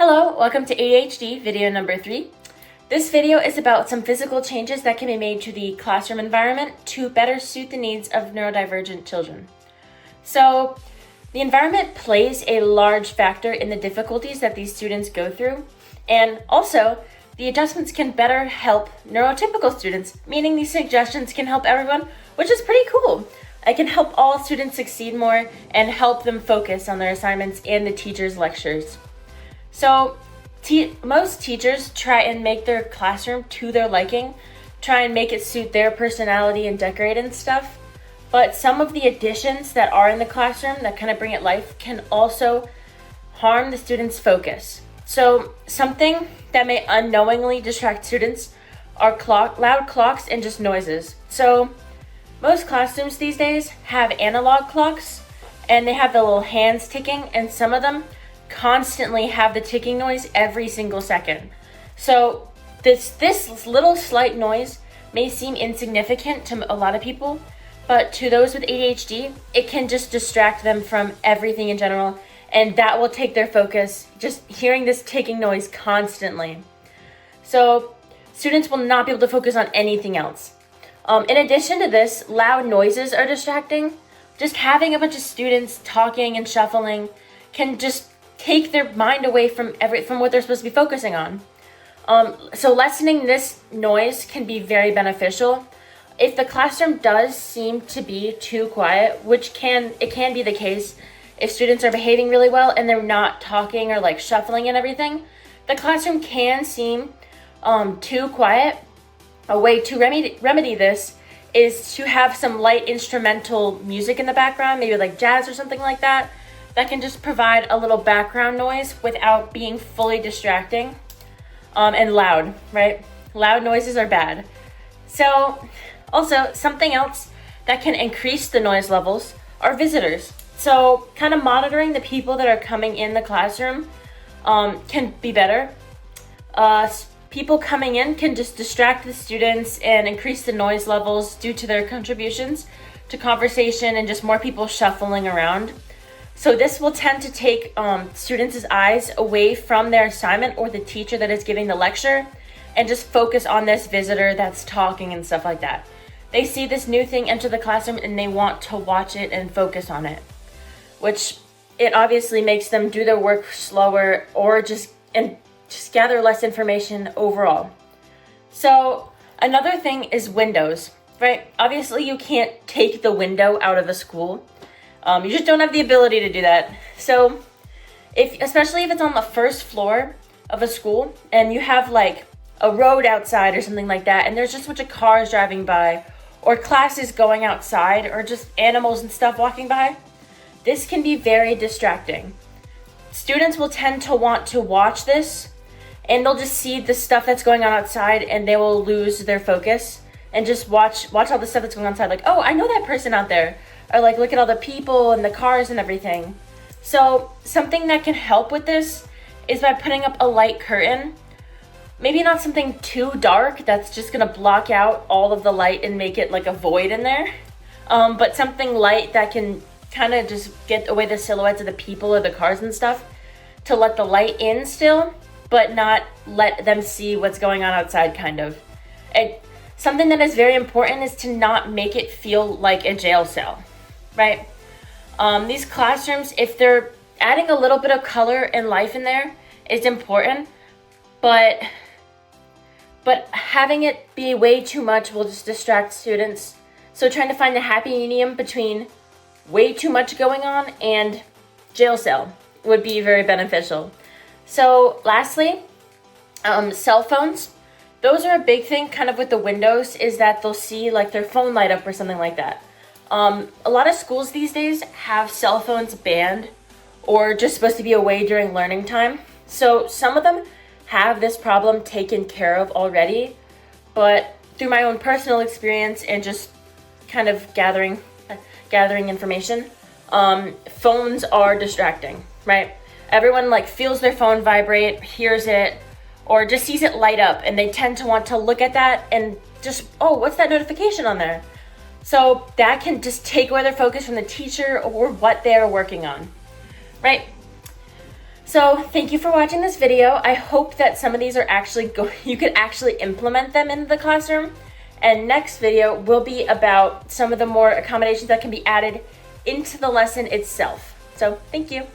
Hello, welcome to ADHD video number 3. This video is about some physical changes that can be made to the classroom environment to better suit the needs of neurodivergent children. So, the environment plays a large factor in the difficulties that these students go through, and also the adjustments can better help neurotypical students, meaning these suggestions can help everyone, which is pretty cool. It can help all students succeed more and help them focus on their assignments and the teacher's lectures. So most teachers try and make their classroom to their liking, try and make it suit their personality and decorate and stuff. But some of the additions that are in the classroom that kind of bring it life can also harm the students' focus. So something that may unknowingly distract students are loud clocks and just noises. So most classrooms these days have analog clocks and they have the little hands ticking, and some of them constantly have the ticking noise every single second. So this little slight noise may seem insignificant to a lot of people, but to those with ADHD, it can just distract them from everything in general, and that will take their focus, just hearing this ticking noise constantly. So students will not be able to focus on anything else. In addition to this, loud noises are distracting. Just having a bunch of students talking and shuffling can just take their mind away from what they're supposed to be focusing on. So lessening this noise can be very beneficial. If the classroom does seem to be too quiet, which can be the case if students are behaving really well and they're not talking or like shuffling and everything, the classroom can seem too quiet. A way to remedy this is to have some light instrumental music in the background, maybe like jazz or something like that. That can just provide a little background noise without being fully distracting and loud, right? Loud noises are bad. So also something else that can increase the noise levels are visitors. So kind of monitoring the people that are coming in the classroom can be better. People coming in can just distract the students and increase the noise levels due to their contributions to conversation and just more people shuffling around. So this will tend to take students' eyes away from their assignment or the teacher that is giving the lecture and just focus on this visitor that's talking and stuff like that. They see this new thing enter the classroom and they want to watch it and focus on it, which it obviously makes them do their work slower or just gather less information overall. So another thing is windows, right? Obviously you can't take the window out of a school. You just don't have the ability to do that. So especially if it's on the first floor of a school and you have like a road outside or something like that, and there's just a bunch of cars driving by or classes going outside or just animals and stuff walking by, this can be very distracting. Students will tend to want to watch this and they'll just see the stuff that's going on outside and they will lose their focus and just watch all the stuff that's going on outside. Like, oh, I know that person out there. Or like, look at all the people and the cars and everything. So something that can help with this is by putting up a light curtain. Maybe not something too dark that's just gonna block out all of the light and make it like a void in there. But something light that can kind of just get away the silhouettes of the people or the cars and stuff to let the light in still, but not let them see what's going on outside, kind of. Something that is very important is to not make it feel like a jail cell, right? These classrooms, if they're adding a little bit of color and life in there, is important, but having it be way too much will just distract students. So trying to find the happy medium between way too much going on and jail cell would be very beneficial. So lastly, cell phones. Those are a big thing kind of with the windows, is that they'll see like their phone light up or something like that. A lot of schools these days have cell phones banned or just supposed to be away during learning time. So some of them have this problem taken care of already, but through my own personal experience and just kind of gathering information, phones are distracting, right? Everyone like feels their phone vibrate, hears it, or just sees it light up, and they tend to want to look at that and just, oh, what's that notification on there? So that can just take away their focus from the teacher or what they're working on, right? So thank you for watching this video. I hope that some of these are actually you could actually implement them into the classroom. And next video will be about some of the more accommodations that can be added into the lesson itself. So thank you.